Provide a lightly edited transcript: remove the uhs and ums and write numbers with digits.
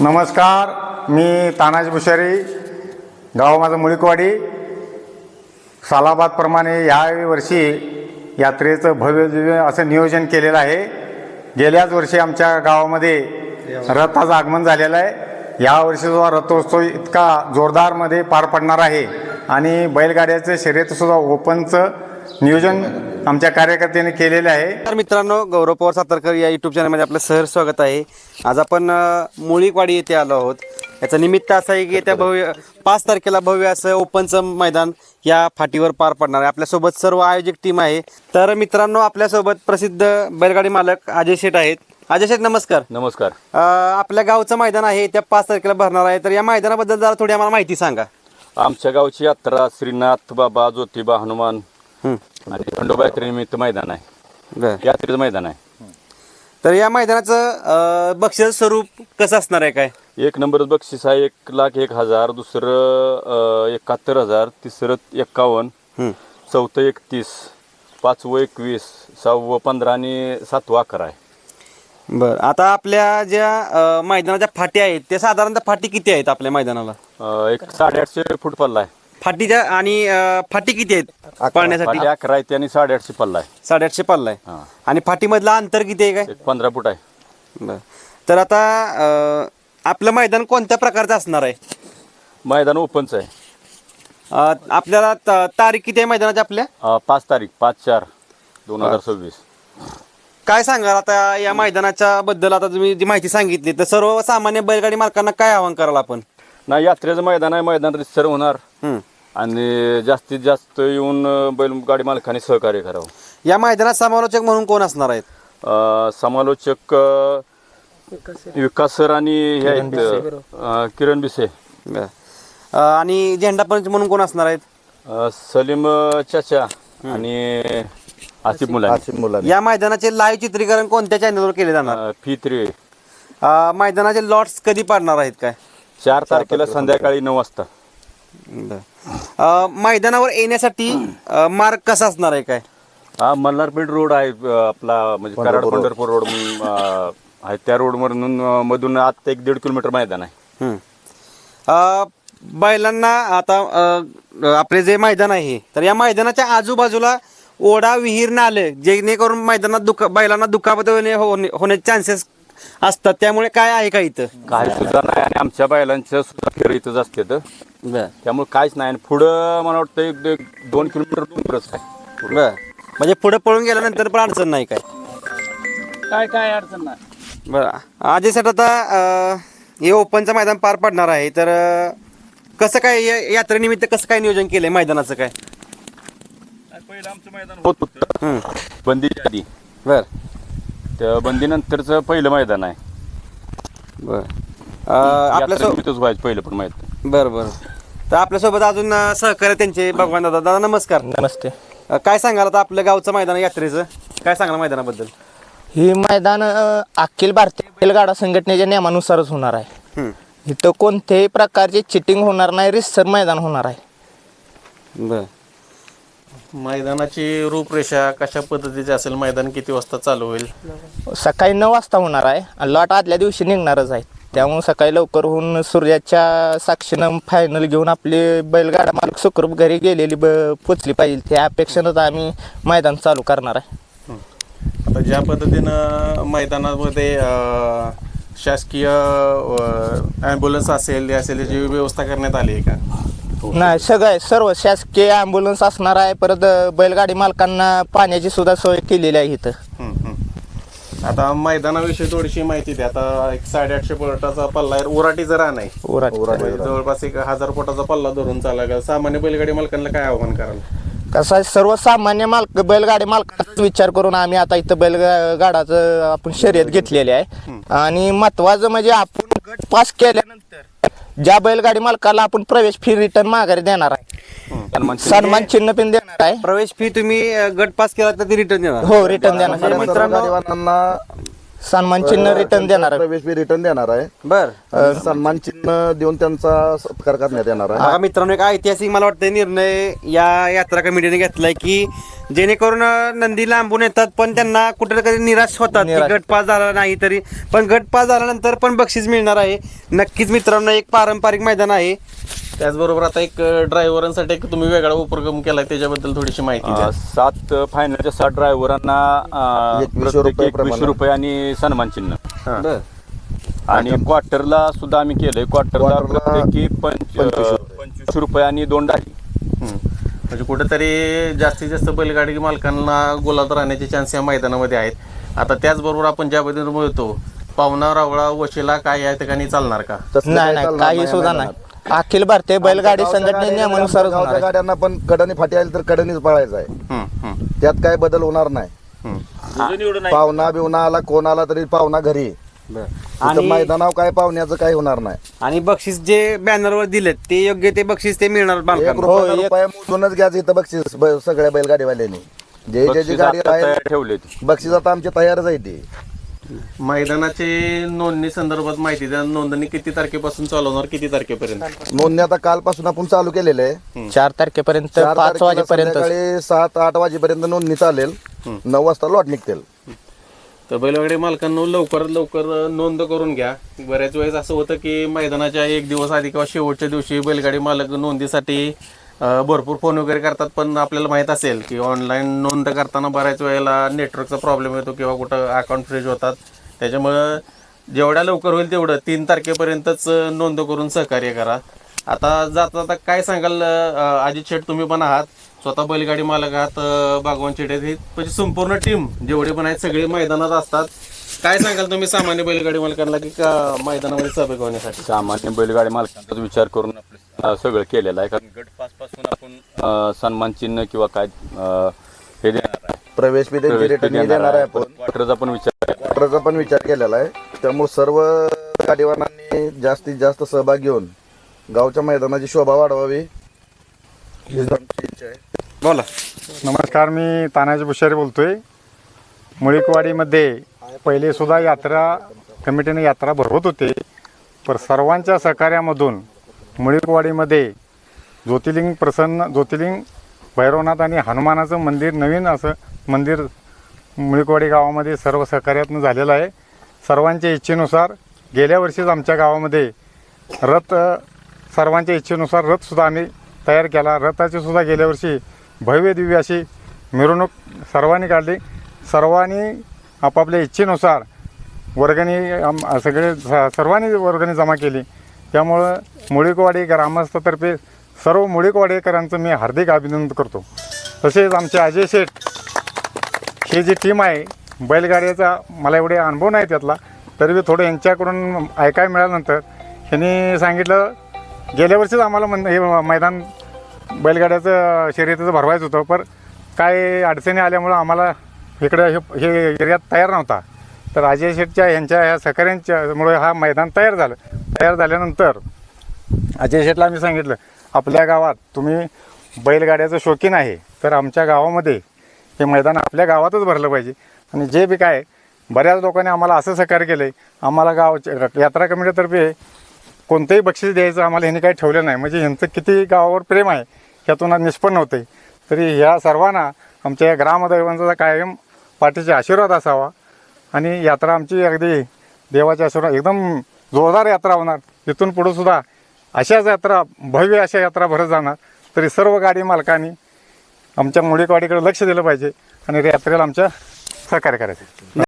नमस्कार, मी तानाजी भुशारी, गाव माझं मुळीकवाडी. सालाबादप्रमाणे या वर्षी यात्रेचं भव्य दिव्य असं नियोजन केलेलं आहे. गेल्याच वर्षी आमच्या गावामध्ये रथाचं आगमन झालेलं आहे. यावर्षीचा रथोत्सव इतका जोरदारमध्ये पार पडणार आहे आणि बैलगाड्याचं शर्यतसुद्धा ओपनचं नियोजन आमच्या कार्यकर्त्यांनी केलेले आहे. तर मित्रांनो, गौरव पवार सातारकर या यूट्यूब चॅनलमध्ये आपलं सहर्ष स्वागत आहे. आज आपण मुळीकवाडी येथे आलो आहोत. याचं निमित्त असं आहे की येत्या 5 तारखेला भव्य असं ओपनचं मैदान या फाटीवर पार पडणार आहे. आपल्यासोबत सर्व आयोजक टीम आहे. तर मित्रांनो, आपल्यासोबत प्रसिद्ध बैलगाडी मालक अजय शेठ आहेत. अजय शेठ, नमस्कार. नमस्कार. आपल्या गावचं मैदान आहे, त्या 5 तारखेला भरणार आहे. तर या मैदानाबद्दल जरा थोडी आम्हाला माहिती सांगा. आमच्या गावची यात्रा श्रीनाथ बाबा, ज्योतिबा, हनुमान आणि खंडोबा यात्रेनिमित्त मैदान आहे. यात्रेचं मैदान आहे. तर या मैदानाचं बक्षीस स्वरूप कसं असणार आहे? काय 1 नंबर बक्षीस आहे 1,01,000, दुसरं 71,000, तिसरं 51, चौथं 31, पाचवं 21, 6वं 15 आणि 7वं 11 आहे. बरं, आता आपल्या ज्या मैदानाच्या फाटी आहेत त्या साधारणतः फाटी किती आहेत आपल्या मैदानाला? एक 850 फूट पल्ला आहे फाटीच्या. आणि फाटी किती आहेत पळण्यासाठी? 11 आहे आणि 850 पल्ला आहे. 850 पल्ला आहे. आणि फाटीमधलं अंतर किती आहे? काय 15 फूट आहे. बरं, तर आता आपलं मैदान कोणत्या प्रकारचं असणार आहे? मैदान ओपनचं आहे. आपल्याला तारीख किती आहे मैदानाची आपल्या? 5 तारीख 5/4/2026. काय सांगाल आता या मैदानाच्या बद्दल? आता तुम्ही जी माहिती सांगितली, तर सर्वसामान्य बैलगाडी मालकांना काय आवाहन कराल आपण? नाही, यात्रेचं मैदान आहे. मैदान रितसर होणार आणि जास्तीत जास्त येऊन बैलगाडी मालकांनी सहकार्य करावं. या मैदानात समालोचक म्हणून कोण असणार आहेत? समालोचक विकास सर आणि हे आहेत किरण बिसे. आणि झेंडा पंच म्हणून कोण असणार आहेत? सलीम चाचा आणि आसिफ मुलानी. या मैदानाचे लाईव्ह चित्रीकरण कोणत्या चॅनलवर केले जाणार? फी 3. मैदानाचे लॉट्स कधी पाडणार आहेत? काय 4 तारखेला संध्याकाळी 9 वाजता. मैदानावर येण्यासाठी मार्ग कसा असणार आहे? काय मल्हारपेठ रोड आहे आपला, म्हणजे कराड पंढरपूर रोड आहे. त्या रोड मधून आता 1-1.5 किलोमीटर मैदान आहे. बैलांना आता आपले जे मैदान आहे, तर या मैदानाच्या आजूबाजूला ओढा, विहीर, नाले, जेणेकरून मैदानात बैलांना दुखापत होण्याचे चान्सेस असतात. त्यामुळे काय आहे का इथं? काय सुद्धा नाही. आणि आमच्या बैलांच्या सुद्धा फेर इथंच असते, त्यामुळे काहीच नाही. आणि पुढं मला वाटतं 1-2 किलोमीटर दूरच आहे. म्हणजे पुढे पळून गेल्यानंतर पण अडचण नाही? काय अडचण नाही. बरं, अजय सेठ, आता हे ओपनचं मैदान पार पडणार आहे, तर कसं काय यात्रेनिमित्त कसं काय नियोजन केलंय मैदानाचं? काय पहिलं आमचं मैदान होत होतं बंदीच्या आधी. बर, त्या बंदीनंतरचं पहिलं मैदान आहे. आपल्यासोबत व्हायचं पहिलं पण मैदान. बरं. तर आपल्यासोबत अजून सहकार्य त्यांचे भगवान दादा. दादा, नमस्कार. नमस्ते. काय सांगाल आता आपलं गावचं मैदान यात्रेचं? काय सांगाल मैदानाबद्दल? ही मैदान अखिल भारतीय बैलगाडा संघटनेच्या नियमानुसारच होणार आहे. इथं कोणत्याही प्रकारची चिटिंग होणार नाही, रितसर मैदान होणार आहे. बर, मैदानाची रूपरेषा कशा पद्धतीची असेल? मैदान किती वाजता चालू होईल? सकाळी 9 वाजता होणार आहे आणि लॉट आदल्या दिवशी निघणारच आहे. त्यामुळे सकाळी लवकर होऊन सूर्याच्या साक्षीनं फायनल घेऊन आपली बैलगाडा मालक सुखरूप घरी गेलेली पोचली पाहिजे, त्या अपेक्षेनंच आम्ही मैदान चालू करणार आहे. आता ज्या पद्धतीनं मैदानामध्ये शासकीय ॲम्ब्युलन्स असेल याची व्यवस्था करण्यात आली आहे का? नाही, सर्व शासकीय ॲम्ब्युलन्स असणार आहे. परत बैलगाडी मालकांना पाण्याची सुद्धा सोय केलेली आहे इथं. आता मैदानाविषयी थोडीशी माहिती द्या. आता 850 फुटाचा पल्ला आहे, उराटीचं रान आहे. जवळपास 1000 फुटाचा पल्ला धरून चालायला सामान्य बैलगाडी मालकांना काय आव्हान कराल? कसं आहे, सर्वसामान्य बैलगाडी मालकाचा विचार करून आम्ही आता इथं बैलगाडाचं आपण शर्यत घेतलेली आहे. आणि महत्वाचं म्हणजे आपण गट पास केल्यानंतर ज्या बैलगाडी मालकाला आपण प्रवेश फी रिटर्न माघारी देणार आहे, सन्मान चिन्ह पण देणार आहे. प्रवेश फी तुम्ही गट पास केला तर ती रिटर्न देणार? हो, रिटर्न देणार. मित्रांनो, सन्मान चिन्ह रिटर्न देणार आहे. प्रवेश फी रिटर्न देणार आहे बर आणि सन्मान चिन्ह देऊन त्यांचा सत्कार करण्यात येणार आहे. बघा मित्रांनो, एक ऐतिहासिक मला वाटतं निर्णय या यात्रा कमिटीने घेतलाय की जेणेकरून नंदी लांबून येतात पण त्यांना कुठेतरी निराश होतात की गट पास झाला नाही तरी, पण गट पास झाल्यानंतर पण बक्षीस मिळणार आहे. नक्कीच मित्रांनो, एक पारंपरिक मैदान आहे. त्याचबरोबर आता एक ड्रायव्हरांसाठी एक तुम्ही वेगळा उपक्रम केलाय, त्याच्याबद्दल थोडीशी माहिती द्या. 7 फायनलच्या 7 ड्रायव्हरांना 21 रुपये आणि सन्मान चिन्ह. बर आणि क्वार्टरला सुद्धा आम्ही केलंय. क्वार्टरला क्वार्टरला प्रत्येकी 25 रुपये आणि 2 डाली. म्हणजे कुठेतरी जास्तीत जास्त बैलगाडी मालकांना गुलाबात राहण्याचे चान्स या मैदानामध्ये आहेत. आता त्याचबरोबर आपण ज्या पद्धतीने बोलतो पावना रावळा वशिला काय या ठिकाणी चालणार का? तसं नाही काही नाही, चालणार काही सुद्धा नाही. मैदानात. अखिल भारतीय बैलगाडी गावच्या संघटने गाड्या- नियमानुसार गावच्या गाड्यांना पण कडनी फाटी आली तर कडनीच पळायचं आहे. हम्म, हम्म, त्यात काय बदल होणार नाही. हम्म. पाहुणा बिवणा आला कोण आला तरी पाहुणा घरी. बर इथं आणि मैदानावर काय पाहुण्याचं काही होणार नाही. आणि बक्षीस जे बॅनरवर दिलेत ते योग्य ते बक्षीस ते मिळणार एक बालकांना. रुपया मोजूनच घ्यायचं इथं बक्षीस सगळ्या बैलगाडीवाल्यांनी. जे ज्याची बक्षीस गाडी आता राहील तयार ठेवले. बक्षीस आता आमची तयारच आहे ती. मैदानाचे नोंदणी संदर्भात माहिती द्या. नोंदणी किती तारखेपासून चालू होणार, किती तारखेपर्यंत? नोंदणी आता कालपासून आपण चालू केलेलं आहे. 4 तारखेपर्यंत 4 5 तारखेला वाजेपर्यंत संध्याकाळी 7-8 वाजेपर्यंत नोंदणी चालेल. 9 वाजता लॉट निघतील. तर बैलगाडी मालकांना लवकरात लवकर नोंद करून घ्या. बऱ्याच वेळेस असं होतं की मैदानाच्या एक दिवस आधी किंवा शेवटच्या दिवशी बैलगाडी मालक नोंदीसाठी भरपूर फोन वगैरे करतात, पण आपल्याला माहीत असेल की ऑनलाईन नोंद करताना बऱ्याच वेळेला नेटवर्कचा प्रॉब्लेम येतो किंवा कुठं अकाउंट फ्रीज होतात. त्याच्यामुळं जेवढ्या लवकर होईल तेवढं 3 तारखेपर्यंतच नोंद करून सहकार्य करा. आता जाता काय सांगाल अजित शेठ, तुम्ही पण आहात, स्वतः बैलगाडी मालक आहात, भगवान शेठ आहेत, ही म्हणजे संपूर्ण टीम जेवढे पण आहेत सगळे मैदानात असतात. काय सांगाल तुम्ही सामान्य बैलगाडी मालकांना की मैदानामध्ये सहभागी होण्यासाठी? सामान्य बैलगाडी मालकांचाच विचार करून आपलं सगळं केलेलं आहे. कारण गट पास पासून आपण सन्मान चिन्ह किंवा काय हे देणार आहे, प्रवेश फी त्यांची रिटर्न देणार आहे आपण. क्वार्टरचा पण विचार आहे. क्वार्टरचा पण विचार केलेला आहे. त्यामुळे सर्व गाडीवानांनी जास्तीत जास्त सहभाग घेऊन गावच्या मैदानाची शोभा वाढवावी हीच आमची इच्छा आहे. बोला. नमस्कार, मी तानाजी भुशारी बोलतोय. मुळीकवाडीमध्ये पहिले सुद्धा यात्रा कमिटीने यात्रा भरवत होते, पण सर्वांच्या सहकार्यामधून मुळीकवाडीमध्ये ज्योतिर्लिंग भैरवनाथ आणि हनुमानाचं मंदिर, नवीन असं मंदिर मुळीकवाडी गावामध्ये सर्व सहकार्यातून झालेलं आहे. सर्वांच्या इच्छेनुसार गेल्या वर्षीच आमच्या गावामध्ये रथ, सर्वांच्या इच्छेनुसार रथसुद्धा आम्ही तयार केला. रथाची सुद्धा गेल्या वर्षी भव्य दिव्य अशी मिरवणूक सर्वांनी काढली. सर्वांनी आपापल्या इच्छेनुसार वर्गणी सर्वांनी वर्गणी जमा केली. त्यामुळं मुळीकवाडी ग्रामस्थातर्फे सर्व मुळीकवाडीकरांचं मी हार्दिक अभिनंदन करतो. तसेच आमचे अजय शेठ ही जी टीम आहे बैलगाड्याचा, मला एवढे अनुभव नाही त्यातला, तरी थोडं यांच्याकडून ऐकायला मिळाल्यानंतर ह्यांनी सांगितलं, गेल्या वर्षीच आम्हाला हे मैदान बैलगाड्याचं शर्यतीचं भरवायचं होतं, पण काय अडचणी आल्यामुळं आम्हाला इकडं हे एरियात तयार नव्हता. तर अजय शेठच्या ह्यांच्या ह्या सहकाऱ्यांच्यामुळे हा मैदान तयार झालं. तयार झाल्यानंतर अजय शेठला आम्ही सांगितलं, आपल्या गावात तुम्ही बैलगाड्याचं शौकीन आहे तर आमच्या गावामध्ये हे मैदान आपल्या गावातच भरलं पाहिजे. आणि जे बी काय बऱ्याच लोकांनी आम्हाला असं सहकार्य केलं आहे, आम्हाला यात्रा कमिटीतर्फे कोणतंही बक्षीस द्यायचं आम्हाला ह्यांनी काही ठेवलं नाही. म्हणजे ह्यांचं किती गावावर प्रेम आहे ह्यातून निष्पन्न होतं आहे. तरी ह्या सर्वांना आमच्या या ग्रामदैवांचा कायम पाठीचा आशीर्वाद असावा. आणि यात्रा आमची अगदी देवाच्या आशीर्वाद एकदम जोरदार यात्रा होणार. इथून पुढं सुद्धा अशाच यात्रा, भव्य अशा यात्रा भरत जाणार. तरी सर्व गाडी मालकांनी आमच्या मुळीकवाडीकडे लक्ष दिलं पाहिजे आणि यात्रेला आमच्या सहकार्य करायचं.